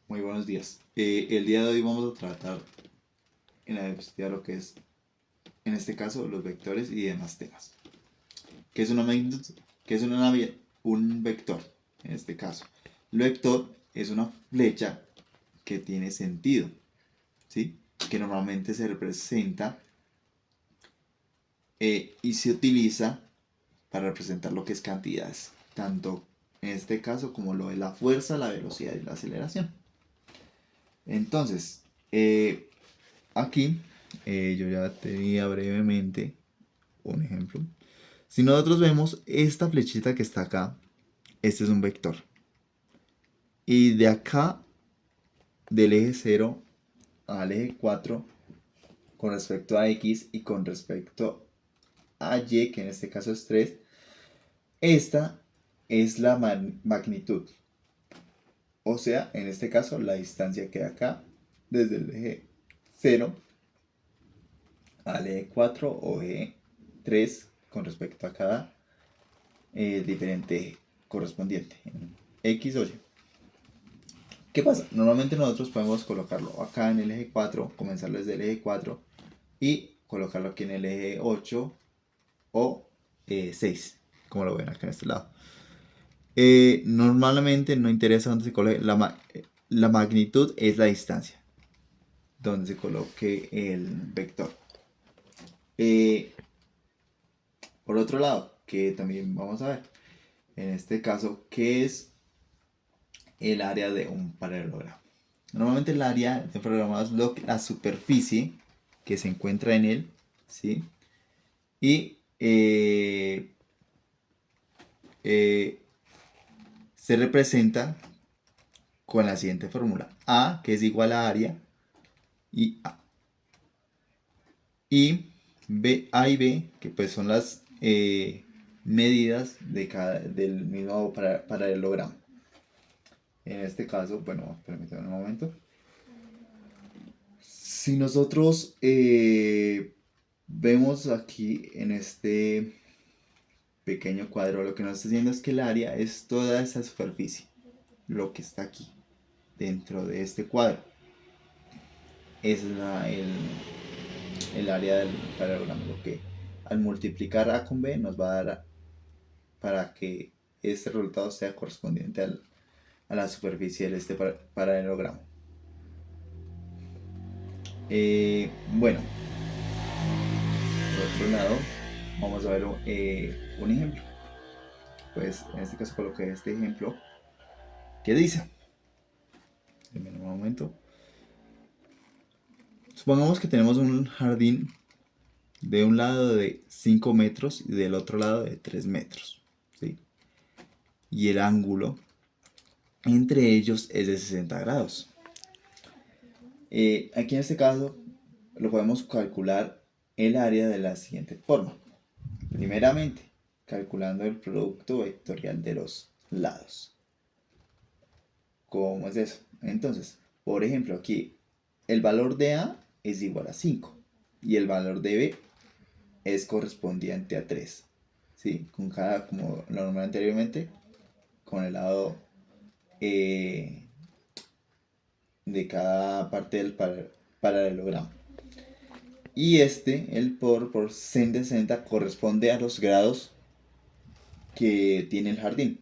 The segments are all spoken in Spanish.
Muy buenos días. El día de hoy vamos a tratar en la diapositiva lo que es, en este caso, los vectores y demás temas. ¿Qué es una magnitud? ¿Qué es un vector? En este caso, el vector es una flecha que tiene sentido, ¿sí? Que normalmente se representa y se utiliza para representar lo que es cantidades, tanto en este caso como lo de la fuerza, la velocidad y la aceleración. Entonces, aquí yo ya tenía brevemente un ejemplo. Si nosotros vemos esta flechita que está acá, este es un vector. Y de acá, del eje 0 al eje 4, con respecto a X y con respecto a Y, que en este caso es 3, esta es la magnitud. O sea, en este caso, la distancia que acá, desde el eje 0 al eje 4 o eje 3 con respecto a cada diferente eje correspondiente, en X o Y. ¿Qué pasa? Normalmente nosotros podemos colocarlo acá en el eje 4, comenzar desde el eje 4 y colocarlo aquí en el eje 8 o 6, como lo ven acá en este lado. Normalmente no interesa dónde se coloque, la magnitud es la distancia donde se coloque el vector. Por otro lado, que también vamos a ver, en este caso, ¿qué es el área de un paralelogramo? Normalmente el área de un paralelogramo es la superficie que se encuentra en él, ¿sí? Y eh, se representa con la siguiente fórmula. A, que es igual a área, y A. Y B, A y B, que pues son las medidas del mismo paralelogramo. En este caso, bueno, permítanme un momento. Si nosotros vemos aquí en este pequeño cuadro, lo que nos está diciendo es que el área es toda esa superficie, lo que está aquí, dentro de este cuadro. Esa es el área del paralelogramo, lo que al multiplicar A con B nos va a dar para que este resultado sea correspondiente a la superficie de este paralelogramo. Bueno, por otro lado, vamos a ver un ejemplo. Pues en este caso coloqué este ejemplo que dice, en un momento, supongamos que tenemos un jardín de un lado de 5 metros y del otro lado de 3 metros, ¿sí? Y el ángulo entre ellos es de 60 grados. Aquí en este caso lo podemos calcular el área de la siguiente forma. Primeramente, calculando el producto vectorial de los lados. ¿Cómo es eso? Entonces, por ejemplo, aquí el valor de A es igual a 5 y el valor de B es correspondiente a 3. ¿Sí? Con cada, como lo nombré anteriormente, con el lado de cada parte del paralelogramo. Y el por 60 corresponde a los grados que tiene el jardín.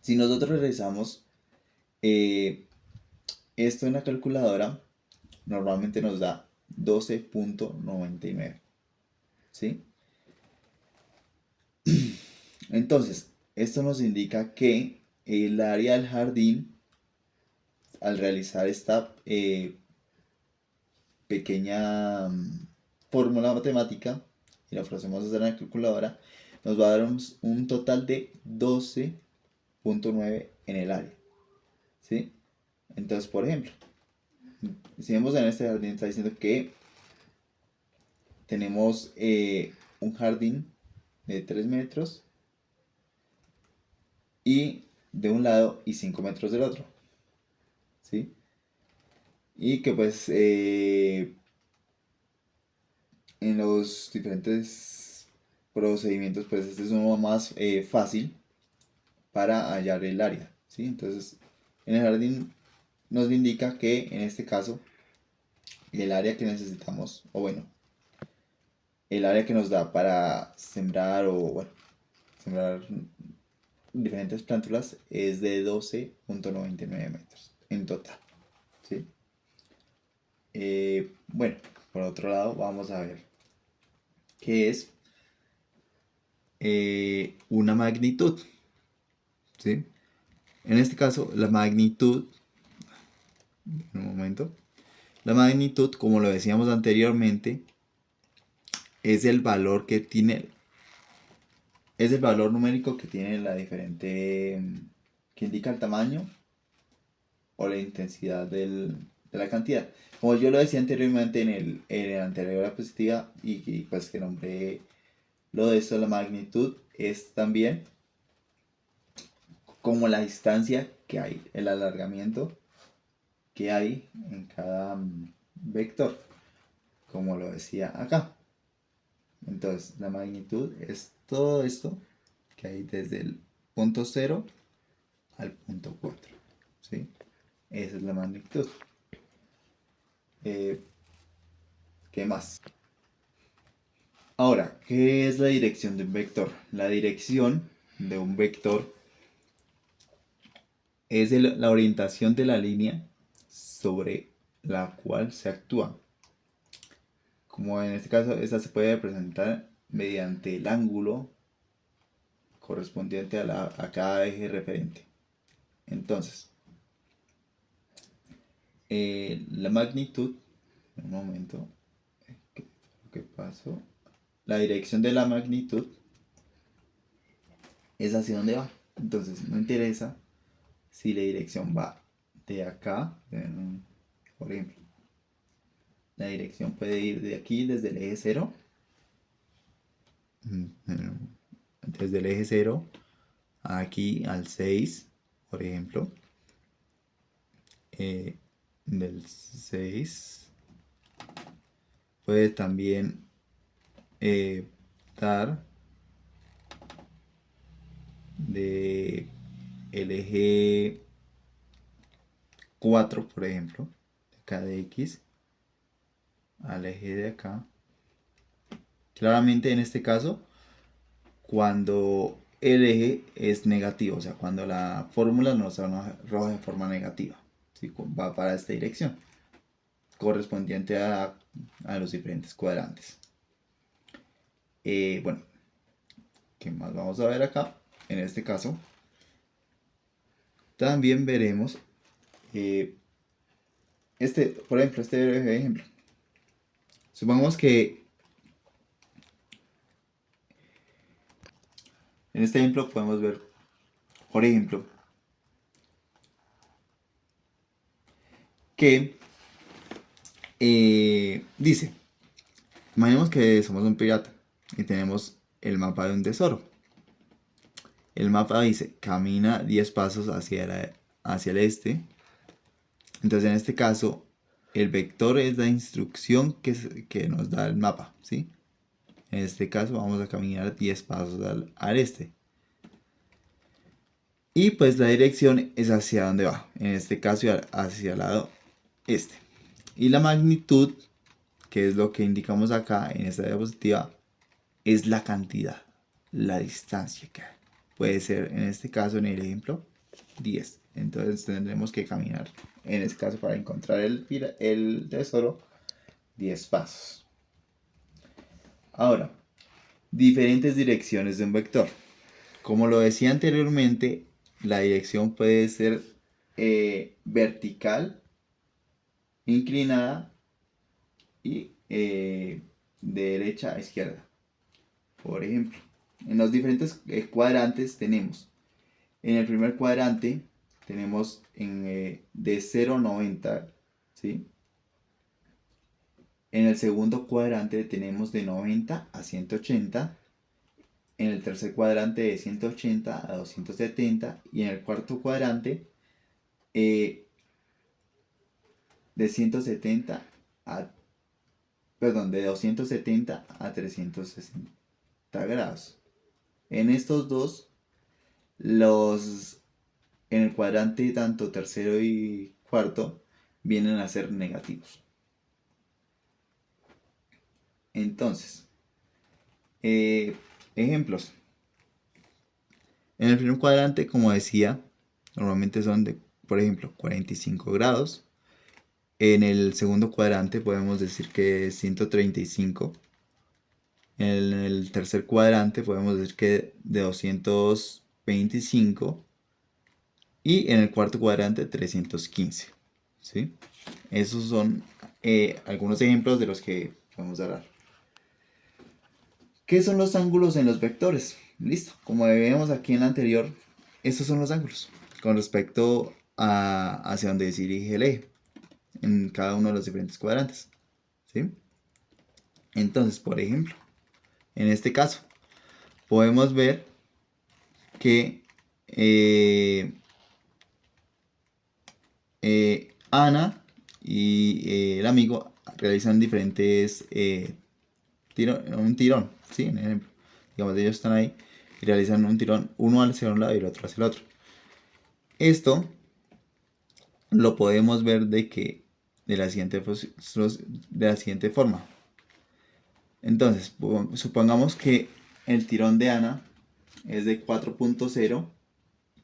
Si nosotros realizamos esto en la calculadora, normalmente nos da 12.99. ¿Sí? Entonces, esto nos indica que el área del jardín, al realizar esta pequeña fórmula matemática, y la procedemos a hacer en la calculadora, nos va a dar un total de 12.9 en el área. ¿Sí? Entonces, por ejemplo, si vemos en este jardín, está diciendo que tenemos un jardín de 3 metros y de un lado y 5 metros del otro. ¿Sí? Y que pues en los diferentes procedimientos pues este es uno más fácil para hallar el área. ¿Sí? Entonces en el jardín nos indica que en este caso el área que necesitamos, o bueno, el área que nos da para sembrar o bueno, sembrar diferentes plántulas es de 12,99 metros en total, ¿sí? Bueno, por otro lado vamos a ver qué es una magnitud, ¿sí? En este caso, la magnitud, un momento, la magnitud, como lo decíamos anteriormente, es el valor que tiene, es el valor numérico que tiene la diferente, que indica el tamaño o la intensidad de la cantidad. Como yo lo decía anteriormente en el anterior diapositiva y pues que nombré lo de esto, la magnitud es también como la distancia que hay, el alargamiento que hay en cada vector, como lo decía acá. Entonces, la magnitud es todo esto que hay desde el punto 0 al punto 4. ¿Sí? Esa es la magnitud. ¿Qué más? Ahora, ¿qué es la dirección de un vector? La dirección de un vector es la orientación de la línea sobre la cual se actúa. Como en este caso, esta se puede representar mediante el ángulo correspondiente a cada eje referente. Entonces, la magnitud, un momento, ¿qué pasó? La dirección de la magnitud es hacia dónde va. Entonces, no interesa si la dirección va de acá, por ejemplo, la dirección puede ir de aquí desde el eje 0, desde el eje 0 aquí al 6, por ejemplo, del 6 puede también dar de el eje 4, por ejemplo, de acá de X al eje de acá. Claramente en este caso, cuando el eje es negativo, o sea, cuando la fórmula nos arroja de forma negativa, ¿sí? Va para esta dirección, correspondiente a los diferentes cuadrantes. Bueno, ¿qué más vamos a ver acá? En este caso, también veremos por ejemplo, este ejemplo. Supongamos que en este ejemplo podemos ver, por ejemplo, que dice, imaginemos que somos un pirata y tenemos el mapa de un tesoro. El mapa dice, camina 10 pasos hacia el este. Entonces en este caso, el vector es la instrucción que nos da el mapa, ¿sí? En este caso vamos a caminar 10 pasos al este. Y pues la dirección es hacia dónde va. En este caso hacia el lado este. Y la magnitud, que es lo que indicamos acá en esta diapositiva, es la cantidad, la distancia que hay. Puede ser en este caso, en el ejemplo, 10. Entonces tendremos que caminar, en este caso para encontrar el tesoro, 10 pasos. Ahora, diferentes direcciones de un vector. Como lo decía anteriormente, la dirección puede ser vertical, inclinada y de derecha a izquierda. Por ejemplo, en los diferentes cuadrantes tenemos, en el primer cuadrante tenemos de 0 a 90, ¿sí? En el segundo cuadrante tenemos de 90 a 180. En el tercer cuadrante de 180 a 270. Y en el cuarto cuadrante de 170 a, perdón, de 270 a 360 grados. En estos dos, en el cuadrante tanto tercero y cuarto vienen a ser negativos. Entonces, ejemplos. En el primer cuadrante, como decía, normalmente son de, por ejemplo, 45 grados. En el segundo cuadrante podemos decir que es 135. En el tercer cuadrante podemos decir que de 225. Y en el cuarto cuadrante 315. ¿Sí? Esos son algunos ejemplos de los que vamos a hablar. ¿Qué son los ángulos en los vectores? Listo, como veíamos aquí en la anterior, estos son los ángulos con respecto a hacia donde se dirige el eje en cada uno de los diferentes cuadrantes. ¿Sí? Entonces, por ejemplo, en este caso, podemos ver que Ana y el amigo realizan diferentes un tirón, ¿sí? En ejemplo, digamos, ellos están ahí y realizan un tirón, uno hacia un lado y el otro hacia el otro. Esto lo podemos ver de la siguiente forma. Entonces, supongamos que el tirón de Ana es de 4.0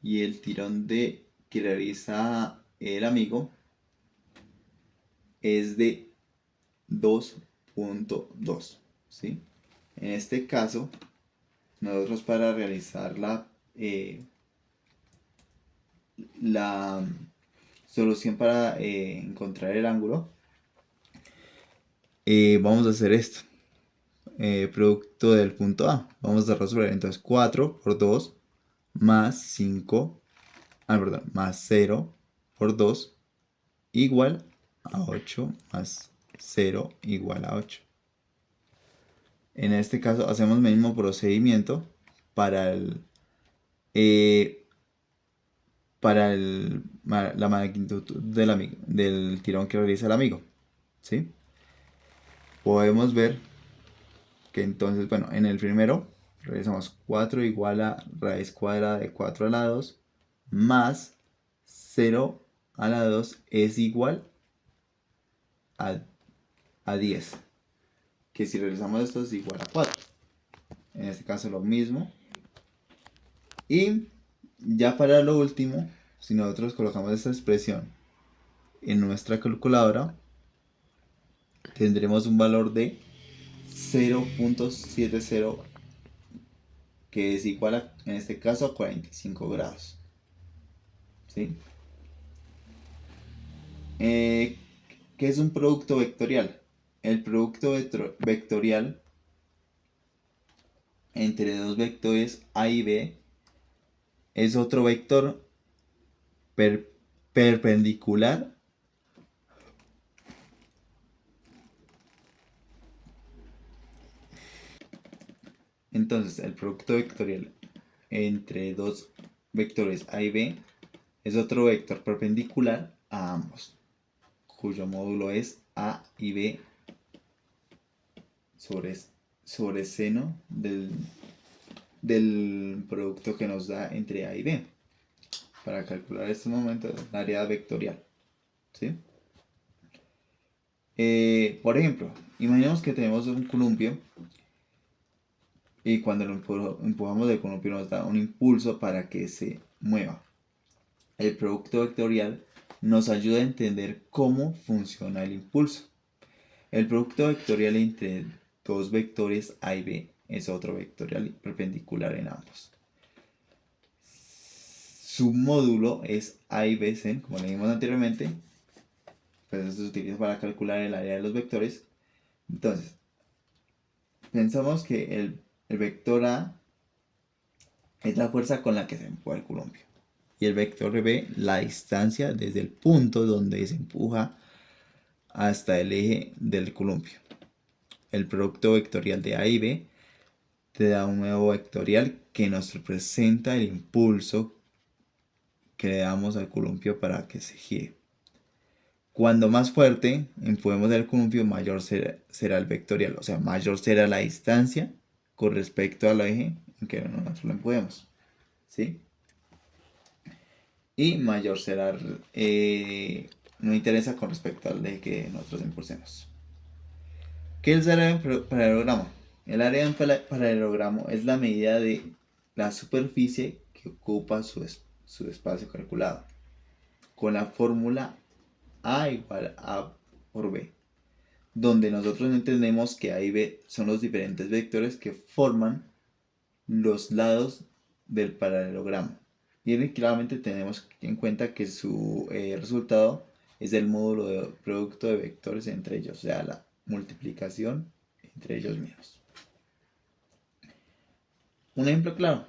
y el tirón que realiza el amigo es de 2.2, ¿sí? En este caso, nosotros para realizar la solución para encontrar el ángulo, vamos a hacer esto. Producto del punto A. Vamos a resolver entonces 4 por 2 más 5, perdón, más 0 por 2 igual a 8 más 0 igual a 8. En este caso hacemos el mismo procedimiento para la magnitud del tirón que realiza el amigo. ¿Sí? Podemos ver que entonces, bueno, en el primero realizamos 4 igual a raíz cuadrada de 4 a la 2 más 0 a la 2 es igual a 10. Que si realizamos esto es igual a 4. En este caso lo mismo. Y ya para lo último, si nosotros colocamos esta expresión en nuestra calculadora, tendremos un valor de 0.70, que es igual a, en este caso, a 45 grados. ¿Sí? ¿Qué es un producto vectorial? El producto vectorial entre dos vectores A y B es otro vector perpendicular Entonces, el producto vectorial entre dos vectores A y B es otro vector perpendicular a ambos, cuyo módulo es A y B sobre seno del producto que nos da entre A y B. Para calcular este momento la área vectorial. ¿Sí? Por ejemplo, imaginemos que tenemos un columpio y cuando lo empujamos del columpio nos da un impulso para que se mueva. El producto vectorial nos ayuda a entender cómo funciona el impulso. El producto vectorial entre dos vectores A y B es otro vectorial perpendicular en ambos. Su módulo es A y B, como le vimos anteriormente. Pues esto se utiliza para calcular el área de los vectores. Entonces, pensamos que el vector A es la fuerza con la que se empuja el columpio. Y el vector B, la distancia desde el punto donde se empuja hasta el eje del columpio. El producto vectorial de A y B te da un nuevo vectorial que nos representa el impulso que le damos al columpio para que se gire. Cuando más fuerte empujemos el columpio, mayor será el vectorial, o sea, mayor será la distancia con respecto al eje en que nosotros lo empujemos. ¿Sí? Y mayor será no interesa con respecto al eje que nosotros impulsemos. ¿Qué es el área de paralelogramo? El área de paralelogramo es la medida de la superficie que ocupa su espacio calculado, con la fórmula A igual a por B, donde nosotros entendemos que A y B son los diferentes vectores que forman los lados del paralelogramo. Y claramente tenemos en cuenta que su resultado es el módulo de producto de vectores entre ellos, o sea, la multiplicación entre ellos mismos. Un ejemplo claro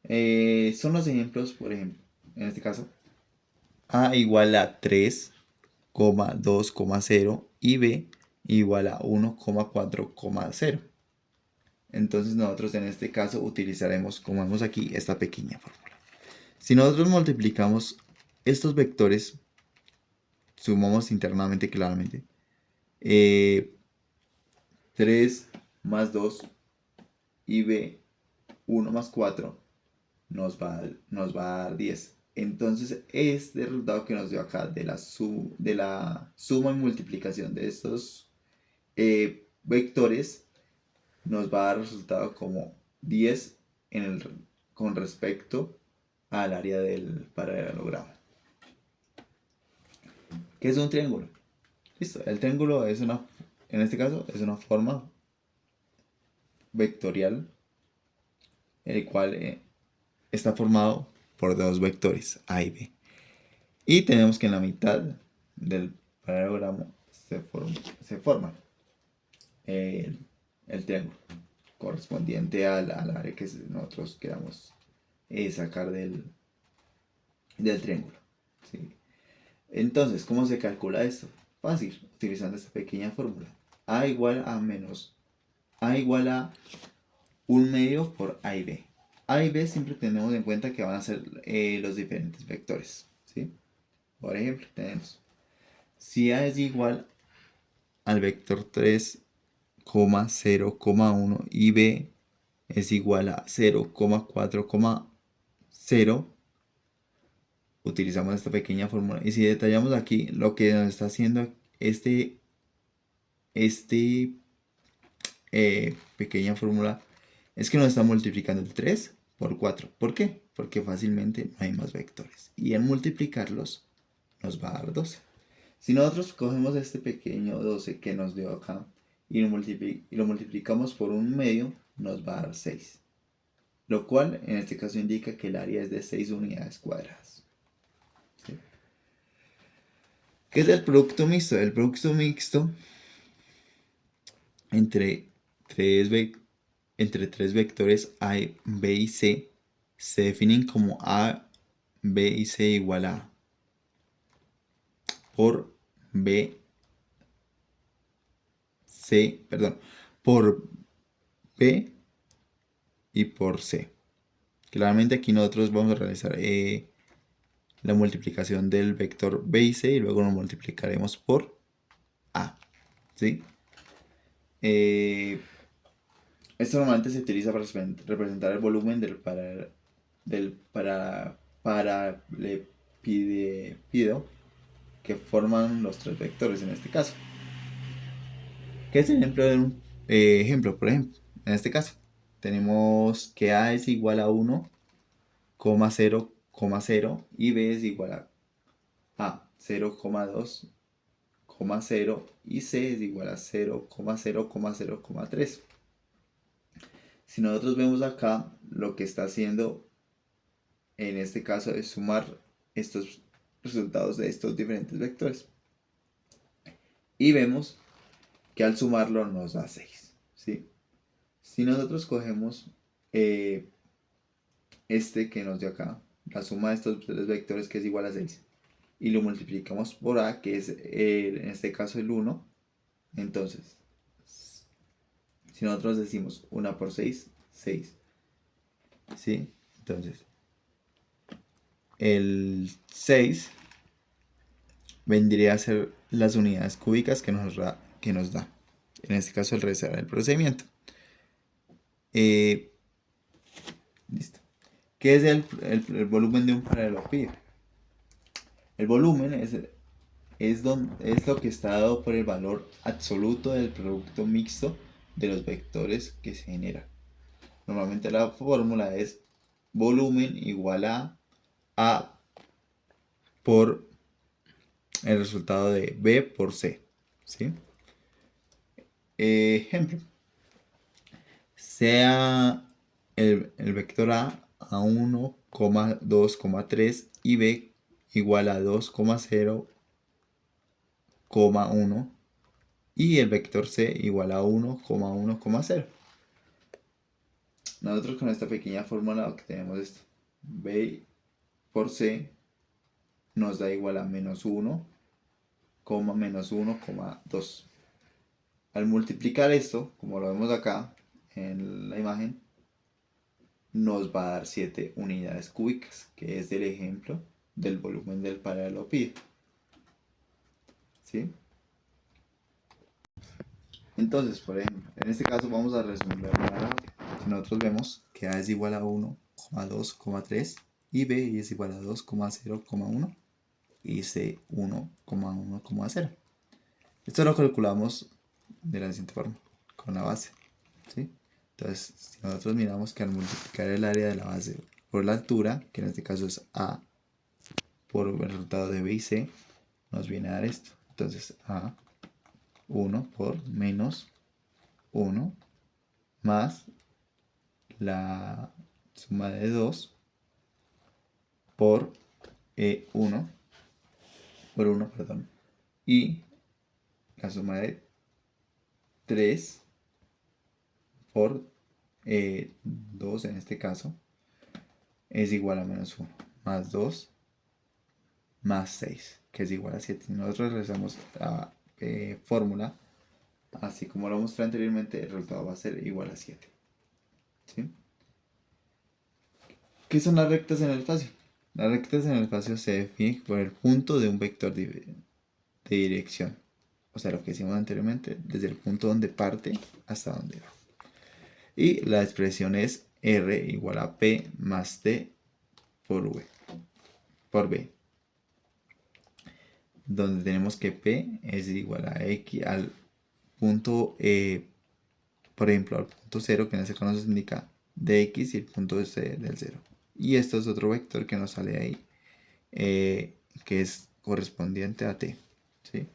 son los ejemplos, por ejemplo, en este caso, A igual a 3,2,0 y B igual a 1,4,0. Entonces nosotros en este caso utilizaremos, como vemos aquí, esta pequeña fórmula. Si nosotros multiplicamos estos vectores, sumamos internamente claramente, 3 más 2 y B 1 más 4 nos va a dar 10. Entonces este resultado que nos dio acá de la suma y multiplicación de estos vectores nos va a dar resultado como 10 con respecto al área del paralelogramo. ¿Qué es un triángulo? Listo, el triángulo es en este caso, es una forma vectorial, el cual está formado por dos vectores, A y B. Y tenemos que en la mitad del paralelogramo se forma el, el triángulo correspondiente al área que nosotros queramos sacar del triángulo. ¿Sí? Entonces, ¿cómo se calcula esto? Fácil, utilizando esta pequeña fórmula. A igual a menos A igual a 1/2 por A y B. A y B siempre tenemos en cuenta que van a ser los diferentes vectores. ¿Sí? Por ejemplo, tenemos si A es igual al vector 3,0,1 y B es igual a 0,4,0, utilizamos esta pequeña fórmula. Y si detallamos aquí, lo que nos está haciendo este pequeña fórmula es que nos está multiplicando el 3 por 4. ¿Por qué? Porque fácilmente no hay más vectores. Y al multiplicarlos nos va a dar 12. Si nosotros cogemos este pequeño 12 que nos dio acá y lo multiplicamos por 1/2, nos va a dar 6. Lo cual en este caso indica que el área es de 6 unidades cuadradas. ¿Sí? ¿Qué es el producto mixto? El producto mixto entre tres vectores A, B y C se definen como A, B y C igual a por B, C, perdón, por B y por C. Claramente aquí nosotros vamos a realizar la multiplicación del vector B y C y luego lo multiplicaremos por A. ¿Sí? Esto normalmente se utiliza para representar el volumen del paralelepípedo que forman los tres vectores en este caso. ¿Qué es el ejemplo de un ejemplo? Por ejemplo, en este caso tenemos que A es igual a 1,0,0 y B es igual a 0,2,0 y C es igual a 0,0,0,3. Si nosotros vemos acá, lo que está haciendo en este caso es sumar estos resultados de estos diferentes vectores. Y vemos que al sumarlo nos da 6. ¿Sí? Si nosotros cogemos este que nos dio acá, la suma de estos tres vectores que es igual a 6, y lo multiplicamos por A, que es en este caso el 1, entonces, si nosotros decimos 1 por 6, 6. ¿Sí? Entonces, el 6 vendría a ser las unidades cúbicas que nos da. En este caso, el realizar el procedimiento. Listo. ¿Qué es el volumen de un paralelepípedo? El volumen es lo que está dado por el valor absoluto del producto mixto de los vectores que se generan. Normalmente la fórmula es volumen igual a por el resultado de B por C. ¿Sí? Ejemplo. Sea el vector a 1, 2, 3 y B igual a 2, 0, 1 y el vector C igual a 1, 1, 0. Nosotros con esta pequeña fórmula que tenemos esto. B por C nos da igual a menos 1, menos 1, 2. Al multiplicar esto, como lo vemos acá en la imagen, nos va a dar 7 unidades cúbicas, que es el ejemplo del volumen del paralelepípedo. ¿Sí? Entonces, por ejemplo, en este caso vamos a resolver si nosotros vemos que A es igual a 1, 2, 3 y B es igual a 2, 0, 1 y C 1, 1, 0. Esto lo calculamos de la siguiente forma, con la base. ¿Sí? Entonces, si nosotros miramos que al multiplicar el área de la base por la altura, que en este caso es A, por el resultado de B y C, nos viene a dar esto. Entonces, A 1 por menos 1 más la suma de 2 por 1 por 1, perdón, y la suma de 3 por 2 en este caso es igual a menos 1 más 2 más 6, que es igual a 7. Si nosotros realizamos la fórmula, así como lo mostré anteriormente, el resultado va a ser igual a 7. ¿Sí? ¿Qué son las rectas en el espacio? Las rectas en el espacio se definen por el punto de un vector de dirección. O sea, lo que hicimos anteriormente, desde el punto donde parte hasta donde va. Y la expresión es R igual a P más T por B. Donde tenemos que P es igual a X al punto, por ejemplo, al punto 0, que en este caso nos indica de X y el punto C del 0. Y esto es otro vector que nos sale ahí, que es correspondiente a T. ¿Sí?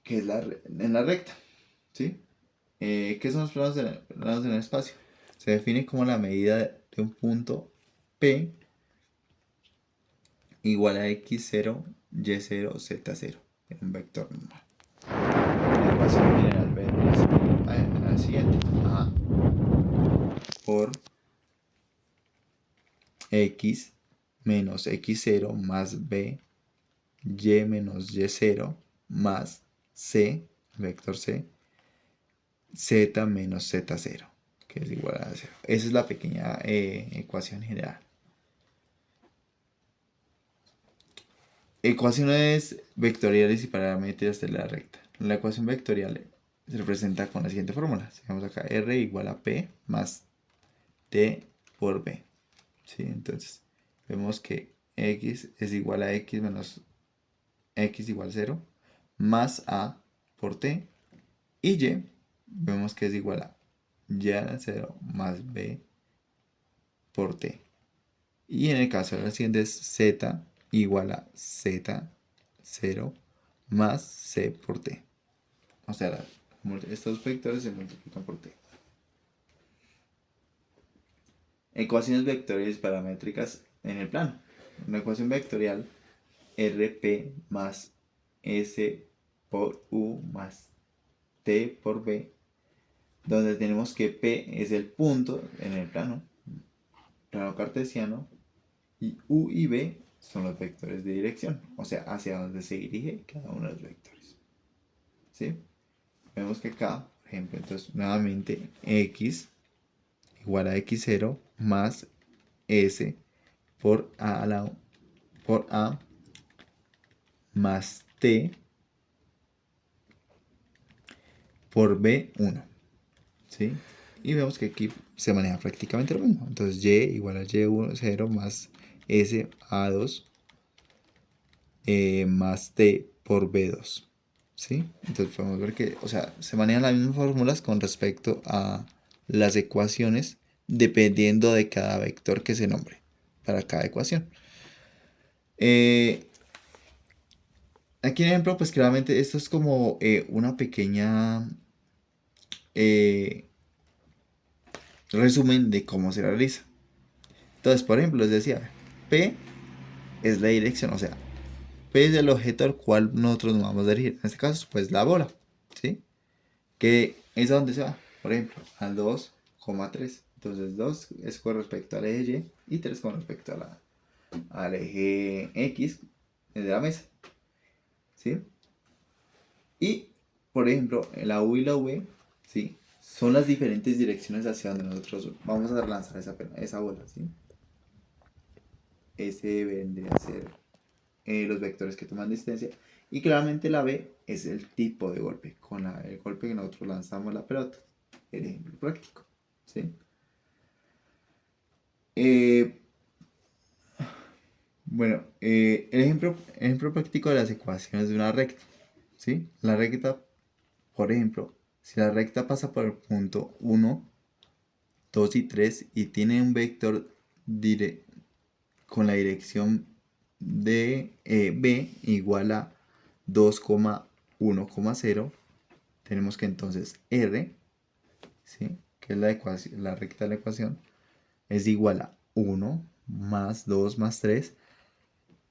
Que es en la recta. ¿Sí? ¿Qué son los planos en el espacio? Se define como la medida de un punto P igual a x0, y0, z0 en un vector normal. La ecuación general vendría a la siguiente: a por x menos x0 más b, y menos y0 más c, vector c, z menos z0, que es igual a 0. Esa es la pequeña ecuación general. Ecuaciones vectoriales y paramétricas de la recta. La ecuación vectorial se representa con la siguiente fórmula. Tenemos acá R igual a P más T por B. ¿Sí? Entonces, vemos que X es igual a X menos X igual a 0 más A por T. Y Y vemos que es igual a Y a 0 más B por T. Y en el caso de la siguiente es Z igual a Z0 más C por T. O sea, estos vectores se multiplican por T. Ecuaciones vectoriales paramétricas en el plano. Una ecuación vectorial RP más S por U más T por B, donde tenemos que P es el punto en el plano cartesiano, y U y B son los vectores de dirección, o sea, hacia donde se dirige cada uno de los vectores. ¿Sí? Vemos que acá, por ejemplo, entonces nuevamente X igual a X0 más S por A más T por B1. ¿Sí? Y vemos que aquí se maneja prácticamente lo mismo. Entonces Y igual a Y1, 0 más S A2 más t por b2. ¿Sí? Entonces podemos ver que, o sea, se manejan las mismas fórmulas con respecto a las ecuaciones dependiendo de cada vector que se nombre para cada ecuación. Aquí en ejemplo, pues claramente esto es como una pequeña resumen de cómo se realiza. Entonces, por ejemplo, les decía, P es la dirección, o sea, P es el objeto al cual nosotros nos vamos a dirigir. En este caso, pues la bola, ¿sí? Que es a donde se va, por ejemplo, al 2,3. Entonces 2 es con respecto al eje Y y 3 con respecto al eje X de la mesa, ¿sí? Y, por ejemplo, la U y la V, ¿sí? Son las diferentes direcciones hacia donde nosotros vamos a lanzar esa bola, ¿sí? Ese vendría a ser los vectores que toman distancia. Y claramente la B es el tipo de golpe, con el golpe que nosotros lanzamos la pelota. El ejemplo práctico, ¿sí? Eh, bueno, el ejemplo práctico de las ecuaciones de una recta, ¿sí? La recta, por ejemplo, si la recta pasa por el punto 1, 2 y 3 y tiene un vector con la dirección de b igual a 2,1,0, tenemos que entonces r, ¿sí? Que es la recta de la ecuación, es igual a 1 más 2 más 3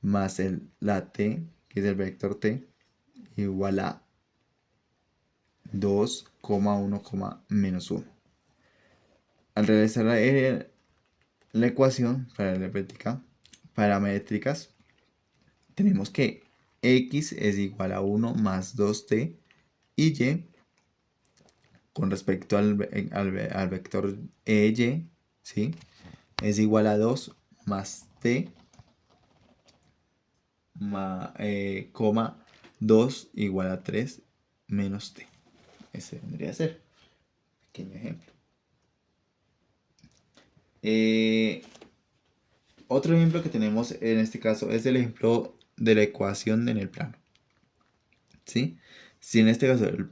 más la t, que es el vector t, igual a 2,1, menos 1. Al realizar la ecuación paramétricas, tenemos que x es igual a 1 más 2t y y con respecto al vector y, ¿sí? Es igual a 2 más t, coma 2 igual a 3 menos t. Ese vendría a ser. Pequeño ejemplo. Otro ejemplo que tenemos en este caso es el ejemplo de la ecuación en el plano. ¿Sí? Si en este caso el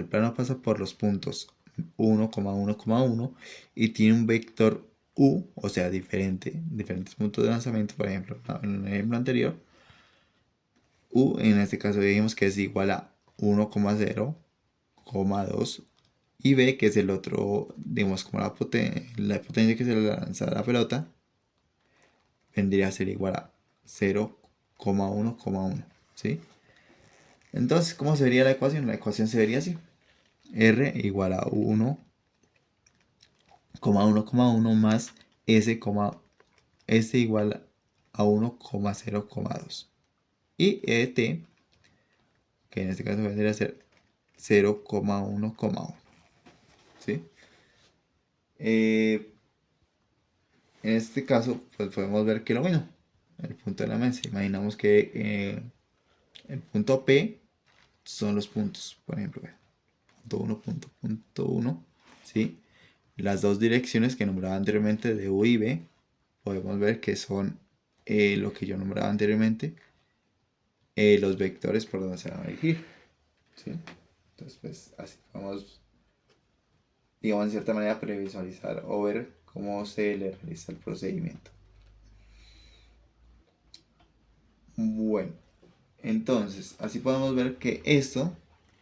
plano pasa por los puntos 1,1,1 y tiene un vector u, o sea, diferentes puntos de lanzamiento, por ejemplo, en el ejemplo anterior, u en este caso dijimos que es igual a 1,0, 2 y b, que es el otro, digamos, como la potencia que se le lanza a la pelota, vendría a ser igual a 0,1,1, ¿sí? Entonces, ¿cómo se vería la ecuación? La ecuación se vería así. R igual a 1,1,1 más S igual a 1,0,2. Y ET, que en este caso vendría a ser 0,1,1. ¿Sí? En este caso, pues podemos ver que lo mismo. El punto de la mesa. Imaginamos que el punto P son los puntos. Por ejemplo, punto 1, punto 1. ¿Sí? Las dos direcciones que nombraba anteriormente de U y B, podemos ver que son lo que yo nombraba anteriormente, los vectores por donde se van a dirigir. ¿Sí? Entonces, pues así vamos, digamos, en cierta manera previsualizar o ver cómo se le realiza el procedimiento. Bueno, entonces, así podemos ver que esto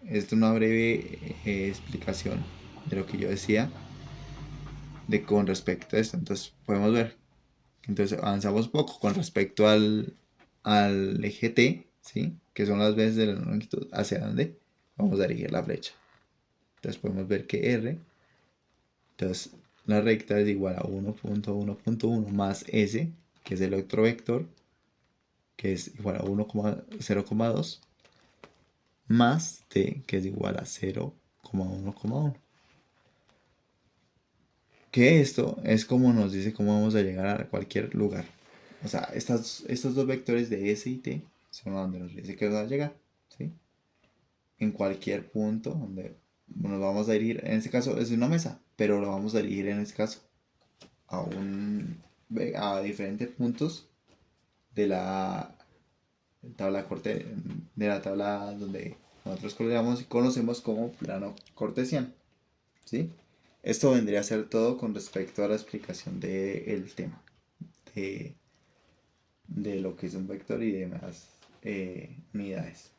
es una breve explicación de lo que yo decía con respecto a esto. Entonces, podemos ver. Entonces, avanzamos poco con respecto al eje T, ¿sí? Que son las veces de la longitud hacia donde vamos a dirigir la flecha. Entonces, podemos ver que R, entonces la recta es igual a 1,1,1 más S, que es el otro vector, que es igual a 0,2 más t, que es igual a 0,1,1. Que esto es como nos dice cómo vamos a llegar a cualquier lugar. O sea, estos dos vectores de s y t son a donde nos dice que va a llegar, ¿sí? En cualquier punto donde nos vamos a dirigir. En este caso es una mesa, pero lo vamos a dirigir en este caso a diferentes puntos de la de la tabla donde nosotros conocemos como plano cartesiano, ¿sí? Esto vendría a ser todo con respecto a la explicación del tema, de, de lo que es un vector y demás unidades.